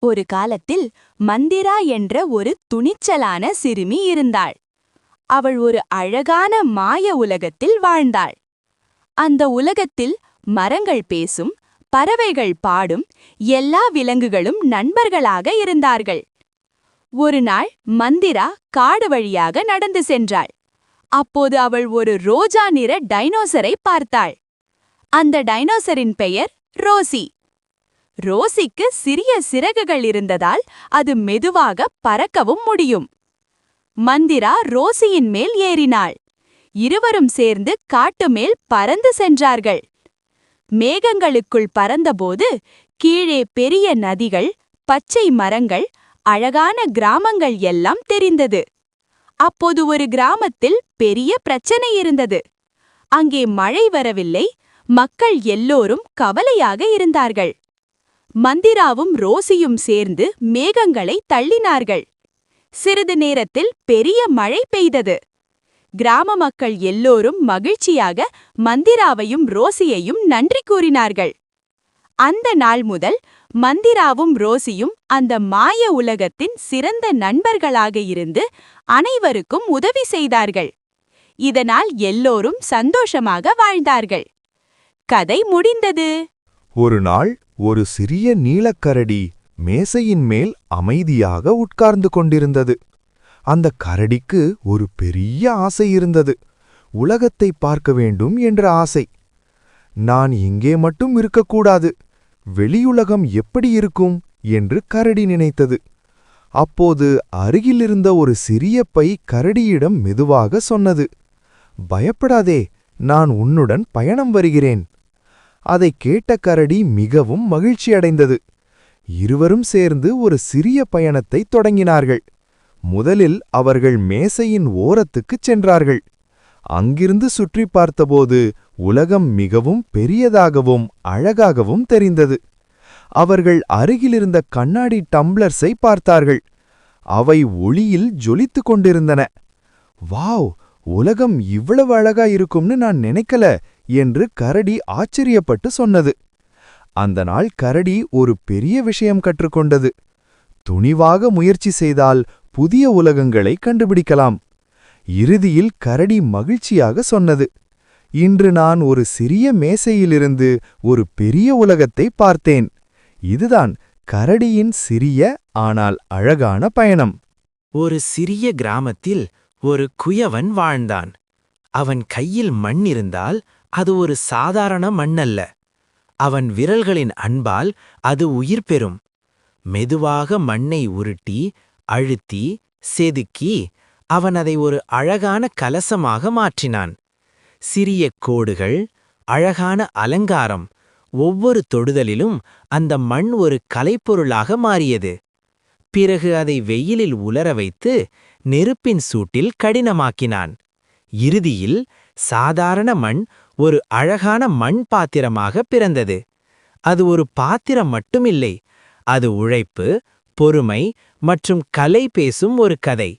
ஒரு காலத்தில் மந்திரா என்ற ஒரு துணிச்சலான சிறுமி இருந்தாள். அவள் ஒரு அழகான மாய உலகத்தில் வாழ்ந்தாள். அந்த உலகத்தில் மரங்கள் பேசும், பறவைகள் பாடும், எல்லா விலங்குகளும் நண்பர்களாக இருந்தார்கள். ஒரு நாள் மந்திரா காடு வழியாக நடந்து சென்றாள். அப்போது அவள் ஒரு ரோஜா நிற டைனோசரை பார்த்தாள். அந்த டைனோசரின் பெயர் ரோசி. ரோசிக்கு சிறிய சிறகுகள் இருந்ததால் அது மெதுவாக பறக்கவும் முடியும். மந்திரா ரோசியின் மேல் ஏறினாள். இருவரும் சேர்ந்து காட்டு மேல் பறந்து சென்றார்கள். மேகங்களுக்குள் பறந்தபோது கீழே பெரிய நதிகள், பச்சை மரங்கள், அழகான கிராமங்கள் எல்லாம் தெரிந்தது. அப்போது ஒரு கிராமத்தில் பெரிய பிரச்சனை இருந்தது. அங்கே மழை வரவில்லை. மக்கள் எல்லோரும் கவலையாக இருந்தார்கள். மந்திராவும் ரோசியும் சேர்ந்து மேகங்களை தள்ளினார்கள். சிறிது நேரத்தில் பெரிய மழை பெய்தது. கிராம மக்கள் எல்லோரும் மகிழ்ச்சியாக மந்திராவையும் ரோசியையும் நன்றி கூறினார்கள். அந்த நாள் முதல் மந்திராவும் ரோசியும் அந்த மாய உலகத்தின் சிறந்த நண்பர்களாக இருந்து அனைவருக்கும் உதவி செய்தார்கள். இதனால் எல்லோரும் சந்தோஷமாக வாழ்ந்தார்கள். கதை முடிந்தது. ஒரு நாள் ஒரு சிறிய நீலக்கரடி மேசையின் மேல் அமைதியாக உட்கார்ந்து கொண்டிருந்தது. அந்த கரடிக்கு ஒரு பெரிய ஆசை இருந்தது. உலகத்தை பார்க்க வேண்டும் என்ற ஆசை. நான் இங்கே மட்டும் இருக்கக்கூடாது, வெளியுலகம் எப்படி இருக்கும் என்று கரடி நினைத்தது. அப்போது அருகிலிருந்த ஒரு சிறிய பை கரடியிடம் மெதுவாக சொன்னது, பயப்படாதே, நான் உன்னுடன் பயணம் வருகிறேன். அதைக் கேட்ட கரடி மிகவும் மகிழ்ச்சியடைந்தது. இருவரும் சேர்ந்து ஒரு சிறிய பயணத்தை தொடங்கினார்கள். முதலில் அவர்கள் மேசையின் ஓரத்துக்குச் சென்றார்கள். அங்கிருந்து சுற்றி பார்த்தபோது உலகம் மிகவும் பெரியதாகவும் அழகாகவும் தெரிந்தது. அவர்கள் அருகிலிருந்த கண்ணாடி டம்ளர்ஸை பார்த்தார்கள். அவை ஒளியில் ஜொலித்துக் கொண்டிருந்தன. வாவ், உலகம் இவ்வளவு அழகா இருக்கும்னு நான் நினைக்கல என்று கரடி ஆச்சரியப்பட்டு சொன்னது. அந்த நாள் கரடி ஒரு பெரிய விஷயம் கற்றுக்கொண்டது. துணிவாக முயற்சி செய்தால் புதிய உலகங்களை கண்டுபிடிக்கலாம். இறுதியில் கரடி மகிழ்ச்சியாக சொன்னது, இன்று நான் ஒரு சிறிய மேசையிலிருந்து ஒரு பெரிய உலகத்தை பார்த்தேன். இதுதான் கரடியின் சிறிய ஆனால் அழகான பயணம். ஒரு சிறிய கிராமத்தில் ஒரு குயவன் வாழ்ந்தான். அவன் கையில் மண் இருந்தால் அது ஒரு சாதாரண மண்ணல்ல. அவன் விரல்களின் அன்பால் அது உயிர் பெறும். மெதுவாக மண்ணை உருட்டி, அழுத்தி, செதுக்கி அவன் அதை ஒரு அழகான கலசமாக மாற்றினான். சிறிய கோடுகள், அழகான அலங்காரம், ஒவ்வொரு தொடுதலிலும் அந்த மண் ஒரு கலைப்பொருளாக மாறியது. பிறகு அதை வெயிலில் உலர வைத்து நெருப்பின் சூட்டில் கடினமாக்கினான். இறுதியில் சாதாரண மண் ஒரு அழகான மண் பாத்திரமாக பிறந்தது. அது ஒரு பாத்திரம் மட்டுமில்லை, அது உழைப்பு, பொறுமை மற்றும் கலை பேசும் ஒரு கதை.